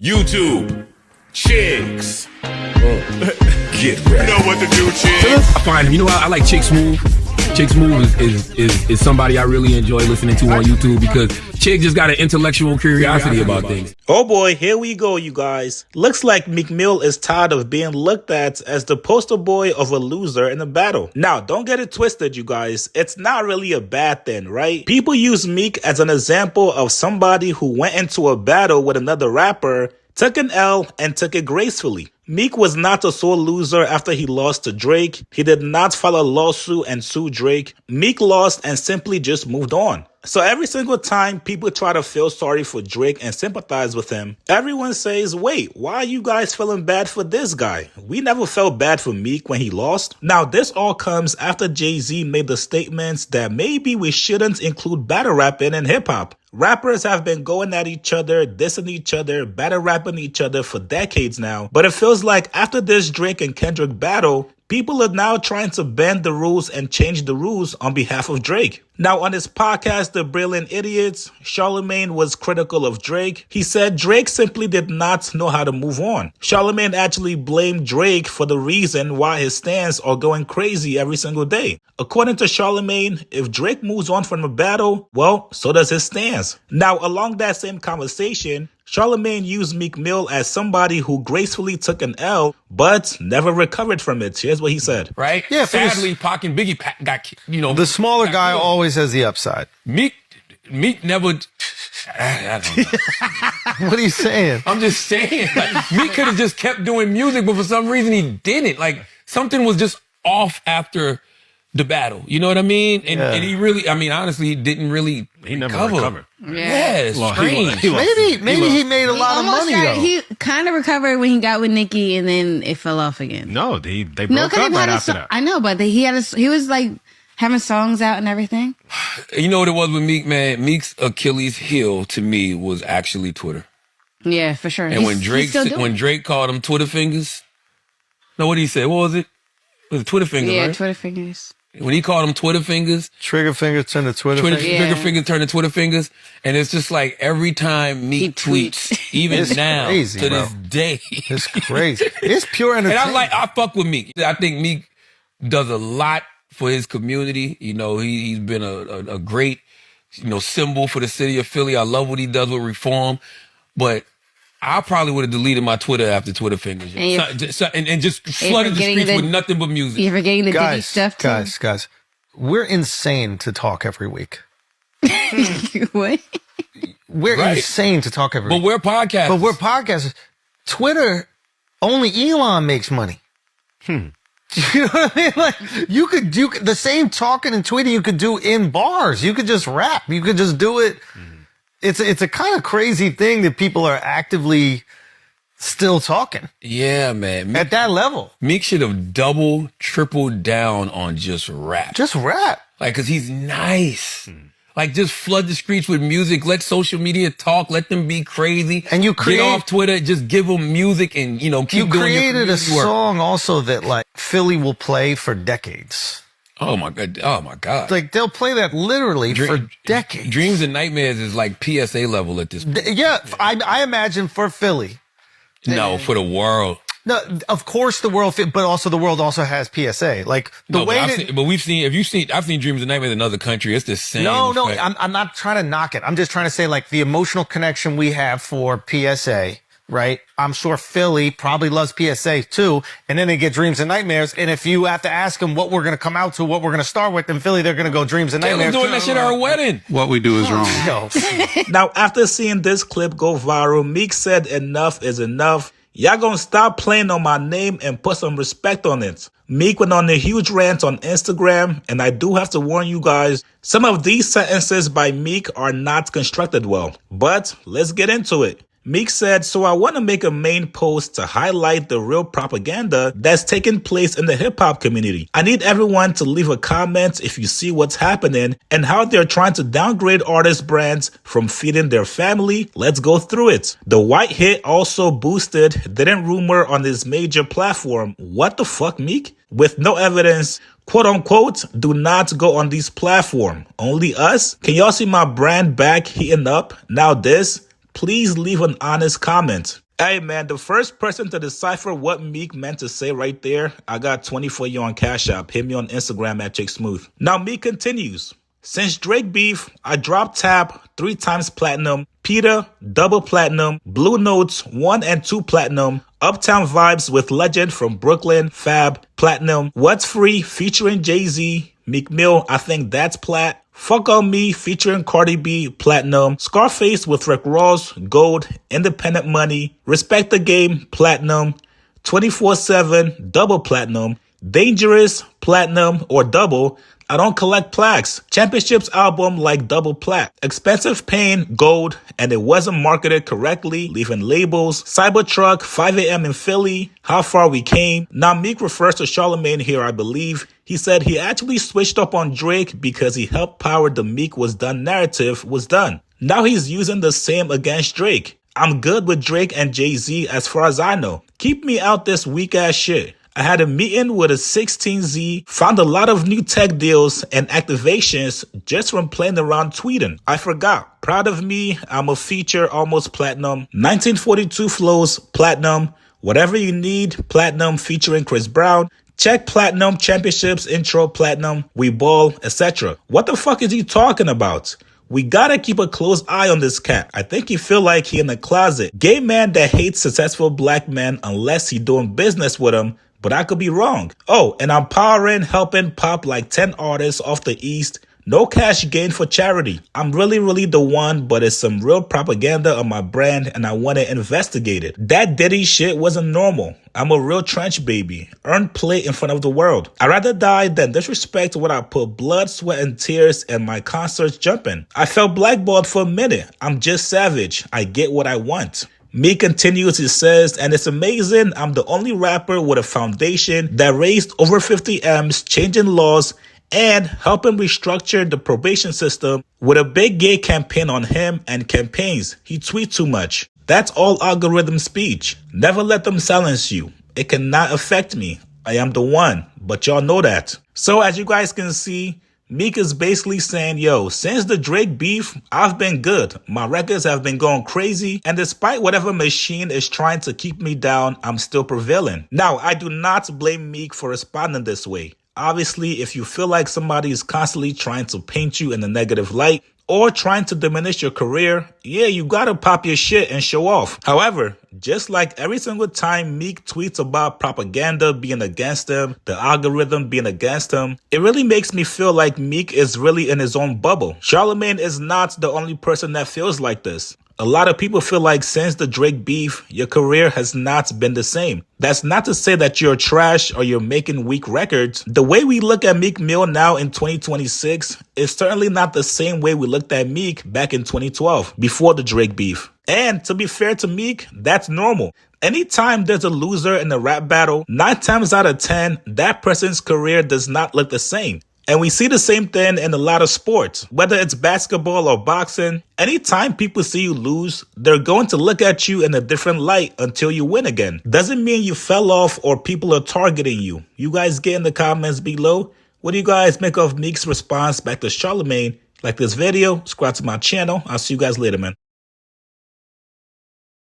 YouTube, chicks. Get ready. You know what to do, chicks. I find him. You know, I like Chick Smooth. Chick Smooth is somebody I really enjoy listening to on YouTube because Chick just got an intellectual curiosity about things. Oh boy, here we go, you guys. Looks like Meek Mill is tired of being looked at as the poster boy of a loser in a battle. Now, don't get it twisted, you guys. It's not really a bad thing, right? People use Meek as an example of somebody who went into a battle with another rapper, took an L, and took it gracefully. Meek was not a sore loser after he lost to Drake. He did not file a lawsuit and sue Drake. Meek lost and simply just moved on. So every single time people try to feel sorry for Drake and sympathize with him, everyone says, wait, why are you guys feeling bad for this guy? We never felt bad for Meek when he lost. Now, this all comes after Jay-Z made the statements that maybe we shouldn't include battle rapping in hip-hop. Rappers have been going at each other, dissing each other, battle rapping each other for decades now. But it feels like after this Drake and Kendrick battle, people are now trying to bend the rules and change the rules on behalf of Drake. Now, on his podcast, The Brilliant Idiots, Charlamagne was critical of Drake. He said Drake simply did not know how to move on. Charlamagne actually blamed Drake for the reason why his stans are going crazy every single day. According to Charlamagne, if Drake moves on from a battle, well, so does his stans. Now, along that same conversation, Charlamagne used Meek Mill as somebody who gracefully took an L, but never recovered from it. Here's what he said. Right? Yeah, Sadly, Pac and Biggie got, the smaller guy always has the upside. Meek never. I don't know. What are you saying? I'm just saying. Like, Meek could have just kept doing music, but for some reason he didn't. Like, something was just off after the battle. You know what I mean? And he really, I mean, honestly, he didn't really never recovered. Yeah, it's strange. Maybe he made a lot of money, though. He kind of recovered when he got with Nicki, and then it fell off again. No, they broke up right after that. I know, but he was like having songs out and everything. You know what it was with Meek, man? Meek's Achilles heel to me was actually Twitter. Yeah, for sure. And when Drake called him Twitter fingers, no, what did he say? What was it? It was Twitter fingers, yeah, right? Twitter fingers. When he called him Twitter fingers. Trigger fingers turn to Twitter fingers. Trigger fingers turn to Twitter fingers. And it's just like every time Meek tweets, even it's now, crazy, to bro. this day. It's crazy. It's pure entertainment. And I fuck with Meek. I think Meek does a lot for his community. You know, he's been a great, symbol for the city of Philly. I love what he does with reform. But I probably would have deleted my Twitter after Twitter fingers. And just flooded the streets with nothing but music. You forgetting the Diddy stuff too? Guys, we're insane to talk every week. What? We're insane to talk every week. But we're podcasters. Twitter, only Elon makes money. You know what I mean? Like, you could do the same talking and tweeting you could do in bars. You could just rap. You could just do it. It's a kind of crazy thing that people are actively still talking. Yeah, man. At that level. Meek should have doubled, tripled down on just rap. Just rap. Like, cause he's nice. Like, just flood the streets with music. Let social media talk. Let them be crazy. And you get off Twitter. Just give them music and, keep doing your created a work. song also that, like, Philly will play for decades. Oh my God. Like, they'll play that literally for decades. Dreams and Nightmares is like PSA level at this point. Yeah, I imagine for Philly. No, for the world. No, of course the world, but also the world also has PSA. Like I've seen Dreams and Nightmares in another country. It's the same. No, I'm not trying to knock it. I'm just trying to say, like, the emotional connection we have for PSA. Right? I'm sure Philly probably loves PSA too. And then they get Dreams and Nightmares. And if you have to ask them what we're going to come out to, what we're going to start with, in Philly, they're going to go Dreams and Nightmares. They're doing that shit at our wedding. What we do is wrong. Now, after seeing this clip go viral, Meek said enough is enough. Y'all gonna stop playing on my name and put some respect on it. Meek went on a huge rant on Instagram, and I do have to warn you guys, some of these sentences by Meek are not constructed well. But let's get into it. Meek said, so I want to make a main post to highlight the real propaganda that's taking place in the hip-hop community. I need everyone to leave a comment if you see what's happening and how they're trying to downgrade artist brands from feeding their family. Let's go through it. The white hit also boosted didn't rumor on his major platform. What the fuck, Meek? With no evidence, quote unquote, do not go on these platforms. Only us? Can y'all see my brand back heating up? Now this? Please leave an honest comment. Hey man, the first person to decipher what Meek meant to say right there, I got 20 for you on Cash App. Hit me on Instagram at @JakeSmooth. Now Meek continues. Since Drake beef, I dropped Tap 3 times platinum, Peter double platinum, Blue Notes 1 and 2 platinum, Uptown Vibes with Legend from Brooklyn, Fab, platinum, What's Free featuring Jay-Z, Meek Mill, I think that's plat. Fuck On Me featuring Cardi B, platinum. Scarface with Rick Ross, gold. Independent Money. Respect the Game, platinum. 24/7, double platinum. Dangerous, platinum or double. I don't collect plaques. Championships album like double plat. Expensive Pain, gold, and it wasn't marketed correctly, leaving labels. Cybertruck, 5 a.m. in Philly, How Far We Came. Now Meek refers to Charlamagne here, I believe. He said he actually switched up on Drake because he helped power the Meek was done narrative was done. Now he's using the same against Drake. I'm good with Drake and Jay-Z as far as I know. Keep me out this weak ass shit. I had a meeting with a 16Z, found a lot of new tech deals and activations just from playing around tweeting. I forgot. Proud of me, I'm a feature, almost platinum. 1942 flows, platinum. Whatever you need, platinum featuring Chris Brown. Check platinum, championships, intro, platinum, we ball, etc. What the fuck is he talking about? We gotta keep a close eye on this cat. I think he feel like he in the closet. Gay man that hates successful black men unless he doing business with them. But I could be wrong. Oh, and I'm powering, helping pop like 10 artists off the East. No cash gain for charity. I'm really the one, but it's some real propaganda on my brand and I want to investigate it. That Diddy shit wasn't normal. I'm a real trench baby. Earned play in front of the world. I'd rather die than disrespect what I put blood, sweat, and tears in my concerts jumping. I felt blackballed for a minute. I'm just savage. I get what I want. Meek continues, he says, and it's amazing, I'm the only rapper with a foundation that raised over 50 M's, changing laws, and helping restructure the probation system with a big gay campaign on him and campaigns. He tweets too much. That's all algorithm speech. Never let them silence you. It cannot affect me. I am the one, but y'all know that. So as you guys can see, Meek is basically saying, yo, since the Drake beef, I've been good. My records have been going crazy. And despite whatever machine is trying to keep me down, I'm still prevailing. Now, I do not blame Meek for responding this way. Obviously, if you feel like somebody is constantly trying to paint you in a negative light or trying to diminish your career, yeah, you gotta pop your shit and show off. However, just like every single time Meek tweets about propaganda being against him, the algorithm being against him, it really makes me feel like Meek is really in his own bubble. Charlamagne is not the only person that feels like this. A lot of people feel like since the Drake beef, your career has not been the same. That's not to say that you're trash or you're making weak records. The way we look at Meek Mill now in 2026 is certainly not the same way we looked at Meek back in 2012, before the Drake beef. And to be fair to Meek, that's normal. Anytime there's a loser in a rap battle, 9 times out of 10, that person's career does not look the same. And we see the same thing in a lot of sports, whether it's basketball or boxing. Anytime people see you lose, they're going to look at you in a different light until you win again. Doesn't mean you fell off or people are targeting you. You guys get in the comments below. What do you guys make of Meek's response back to Charlamagne? Like this video, subscribe to my channel. I'll see you guys later, man.